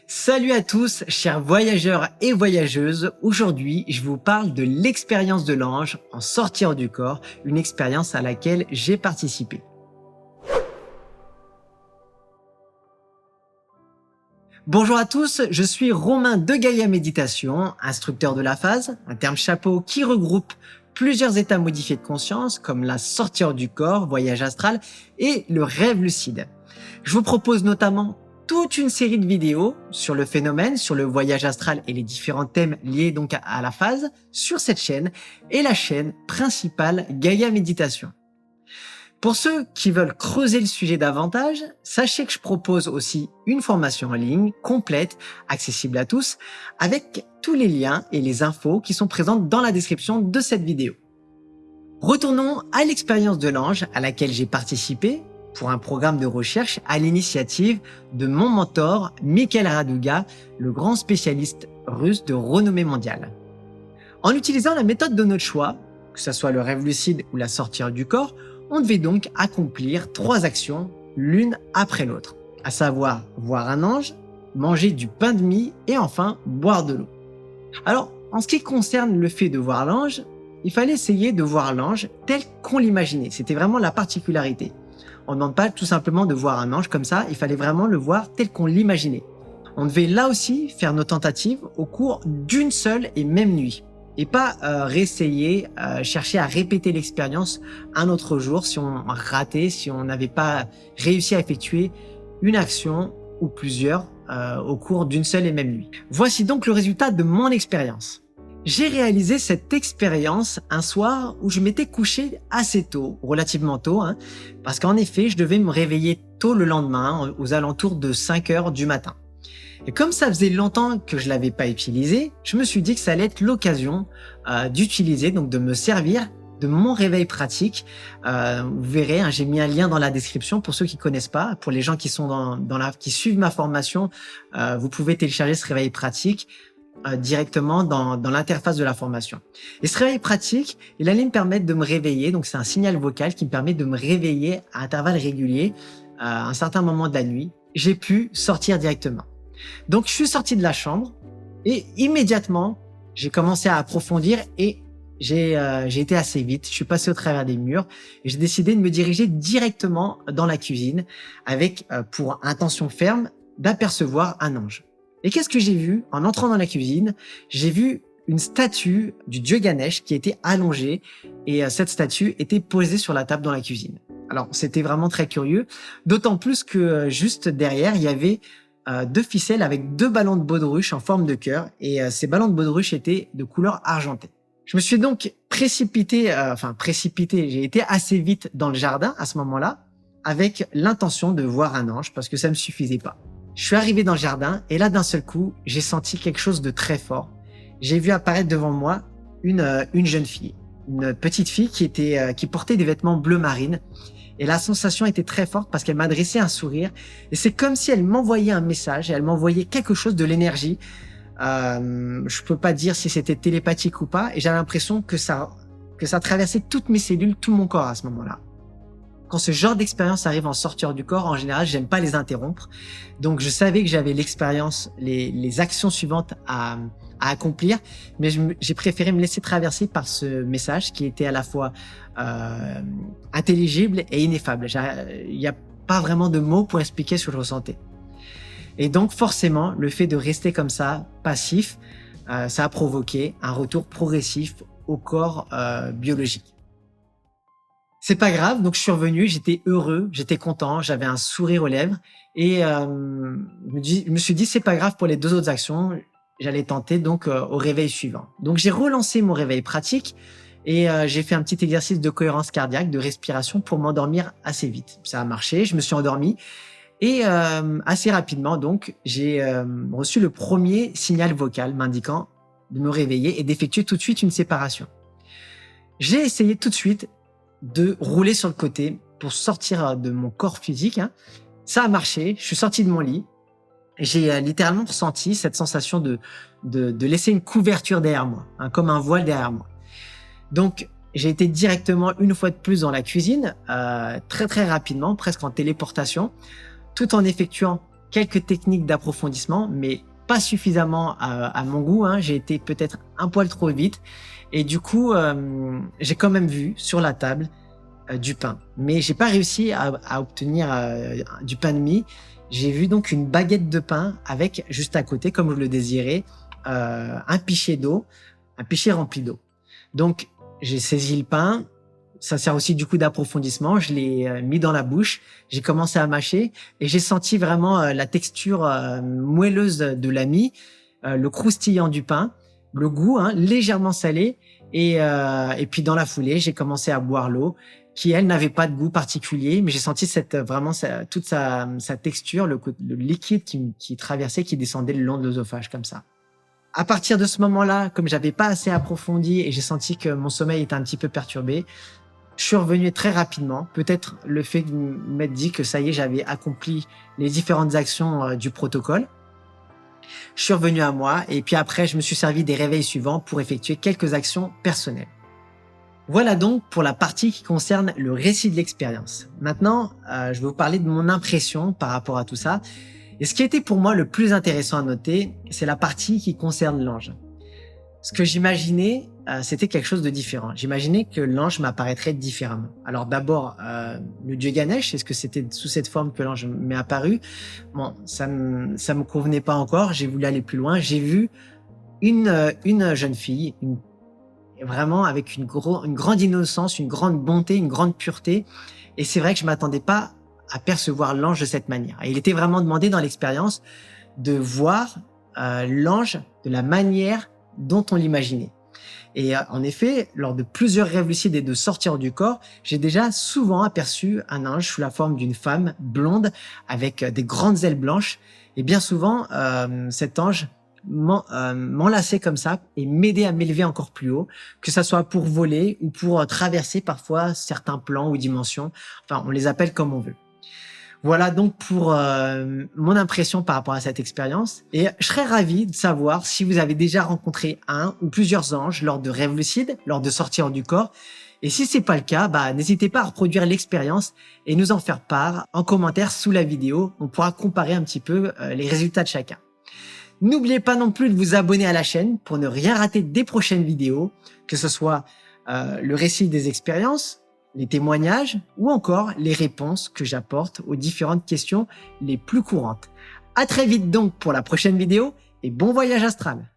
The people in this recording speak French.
Salut à tous, chers voyageurs et voyageuses. Aujourd'hui, je vous parle de l'expérience de l'ange en sortir du corps, une expérience à laquelle j'ai participé. Bonjour à tous, je suis Romain de Gaïa Méditation, instructeur de la phase, un terme chapeau qui regroupe plusieurs états modifiés de conscience comme la sortir du corps, voyage astral et le rêve lucide. Je vous propose notamment toute une série de vidéos sur le phénomène, sur le voyage astral et les différents thèmes liés donc à la phase sur cette chaîne et la chaîne principale Gaïa Méditation. Pour ceux qui veulent creuser le sujet davantage, sachez que je propose aussi une formation en ligne complète, accessible à tous, avec tous les liens et les infos qui sont présentes dans la description de cette vidéo. Retournons à l'expérience de l'ange à laquelle j'ai participé pour un programme de recherche à l'initiative de mon mentor Mikhail Raduga, le grand spécialiste russe de renommée mondiale. En utilisant la méthode de notre choix, que ce soit le rêve lucide ou la sortir du corps, on devait donc accomplir 3 actions l'une après l'autre, à savoir voir un ange, manger du pain de mie et enfin boire de l'eau. Alors, en ce qui concerne le fait de voir l'ange, il fallait essayer de voir l'ange tel qu'on l'imaginait. C'était vraiment la particularité. On ne demande pas tout simplement de voir un ange comme ça, il fallait vraiment le voir tel qu'on l'imaginait. On devait là aussi faire nos tentatives au cours d'une seule et même nuit. Et pas réessayer, chercher à répéter l'expérience un autre jour si on ratait, si on n'avait pas réussi à effectuer une action ou plusieurs au cours d'une seule et même nuit. Voici donc le résultat de mon expérience. J'ai réalisé cette expérience un soir où je m'étais couché assez tôt, relativement tôt, parce qu'en effet, je devais me réveiller tôt le lendemain, aux alentours de 5 heures du matin. Et comme ça faisait longtemps que je l'avais pas utilisé, je me suis dit que ça allait être l'occasion d'utiliser, donc de me servir de mon réveil pratique. Vous verrez, j'ai mis un lien dans la description pour ceux qui connaissent pas. Pour les gens qui sont qui suivent ma formation, vous pouvez télécharger ce réveil pratique directement dans l'interface de la formation. Et ce réveil pratique, il allait me permettre de me réveiller. Donc c'est un signal vocal qui me permet de me réveiller à intervalles réguliers à un certain moment de la nuit. J'ai pu sortir directement. Donc, je suis sorti de la chambre et immédiatement, j'ai commencé à approfondir et j'ai été assez vite. Je suis passé au travers des murs et j'ai décidé de me diriger directement dans la cuisine avec pour intention ferme d'apercevoir un ange. Et qu'est-ce que j'ai vu en entrant dans la cuisine? J'ai vu une statue du dieu Ganesh qui était allongée et cette statue était posée sur la table dans la cuisine. Alors, c'était vraiment très curieux, d'autant plus que juste derrière, il y avait 2 ficelles avec 2 ballons de baudruche en forme de cœur et ces ballons de baudruche étaient de couleur argentée. Je me suis donc précipité, j'ai été assez vite dans le jardin à ce moment-là avec l'intention de voir un ange parce que ça me suffisait pas. Je suis arrivé dans le jardin et là d'un seul coup, j'ai senti quelque chose de très fort. J'ai vu apparaître devant moi une jeune fille, une petite fille qui portait des vêtements bleu marine. Et la sensation était très forte parce qu'elle m'adressait un sourire. Et c'est comme si elle m'envoyait un message, et elle m'envoyait quelque chose de l'énergie. Je peux pas dire si c'était télépathique ou pas. Et j'avais l'impression que ça traversait toutes mes cellules, tout mon corps à ce moment-là. Quand ce genre d'expérience arrive en sortir du corps, en général, j'aime pas les interrompre. Donc, je savais que j'avais l'expérience, les actions suivantes à accomplir, mais j'ai préféré me laisser traverser par ce message qui était à la fois intelligible et ineffable. Il n'y a pas vraiment de mots pour expliquer ce que je ressentais. Et donc, forcément, le fait de rester comme ça, passif, ça a provoqué un retour progressif au corps biologique. C'est pas grave, donc je suis revenu, j'étais heureux, j'étais content, j'avais un sourire aux lèvres et je me suis dit c'est pas grave pour les 2 autres actions, j'allais tenter donc au réveil suivant. Donc j'ai relancé mon réveil pratique et j'ai fait un petit exercice de cohérence cardiaque, de respiration pour m'endormir assez vite. Ça a marché, je me suis endormi et assez rapidement donc j'ai reçu le premier signal vocal m'indiquant de me réveiller et d'effectuer tout de suite une séparation. J'ai essayé tout de suite de rouler sur le côté pour sortir de mon corps physique. Ça a marché, je suis sorti de mon lit. J'ai littéralement ressenti cette sensation de laisser une couverture derrière moi, comme un voile derrière moi. Donc, j'ai été directement une fois de plus dans la cuisine, très très rapidement, presque en téléportation, tout en effectuant quelques techniques d'approfondissement, mais pas suffisamment à mon goût, hein. J'ai été peut-être un poil trop vite et du coup, j'ai quand même vu sur la table du pain. Mais j'ai pas réussi à obtenir du pain de mie. J'ai vu donc une baguette de pain avec juste à côté, comme je le désirais, un pichet d'eau, un pichet rempli d'eau. Donc j'ai saisi le pain. Ça sert aussi du coup d'approfondissement. Je l'ai mis dans la bouche. J'ai commencé à mâcher et j'ai senti vraiment la texture moelleuse de la mie, le croustillant du pain, le goût hein, légèrement salé. Et puis dans la foulée, j'ai commencé à boire l'eau qui, elle, n'avait pas de goût particulier, mais j'ai senti toute sa texture, le liquide qui traversait, qui descendait le long de l'œsophage comme ça. À partir de ce moment-là, comme j'avais pas assez approfondi et j'ai senti que mon sommeil était un petit peu perturbé, je suis revenu très rapidement. Peut-être le fait de m'être dit que ça y est, j'avais accompli les différentes actions du protocole. Je suis revenu à moi et puis après, je me suis servi des réveils suivants pour effectuer quelques actions personnelles. Voilà donc pour la partie qui concerne le récit de l'expérience. Maintenant, je vais vous parler de mon impression par rapport à tout ça. Et ce qui était pour moi le plus intéressant à noter, c'est la partie qui concerne l'ange. Ce que j'imaginais, c'était quelque chose de différent. J'imaginais que l'ange m'apparaîtrait différemment. Alors d'abord, le dieu Ganesh, est-ce que c'était sous cette forme que l'ange m'est apparu? Bon, ça me convenait pas encore. J'ai voulu aller plus loin. J'ai vu une jeune fille, vraiment avec une grande innocence, une grande bonté, une grande pureté. Et c'est vrai que je m'attendais pas à percevoir l'ange de cette manière. Et il était vraiment demandé dans l'expérience de voir l'ange de la manière dont on l'imaginait. Et en effet, lors de plusieurs rêves lucides et de sortir du corps, j'ai déjà souvent aperçu un ange sous la forme d'une femme blonde avec des grandes ailes blanches. Et bien souvent, cet ange m'enlaçait comme ça et m'aidait à m'élever encore plus haut, que ça soit pour voler ou pour traverser parfois certains plans ou dimensions. Enfin, on les appelle comme on veut. Voilà donc pour mon impression par rapport à cette expérience. Et je serais ravi de savoir si vous avez déjà rencontré un ou plusieurs anges lors de rêves lucides, lors de sorties hors du corps. Et si c'est pas le cas, n'hésitez pas à reproduire l'expérience et nous en faire part en commentaire sous la vidéo. On pourra comparer un petit peu les résultats de chacun. N'oubliez pas non plus de vous abonner à la chaîne pour ne rien rater des prochaines vidéos, que ce soit le récit des expériences, les témoignages ou encore les réponses que j'apporte aux différentes questions les plus courantes. À très vite donc pour la prochaine vidéo et bon voyage astral!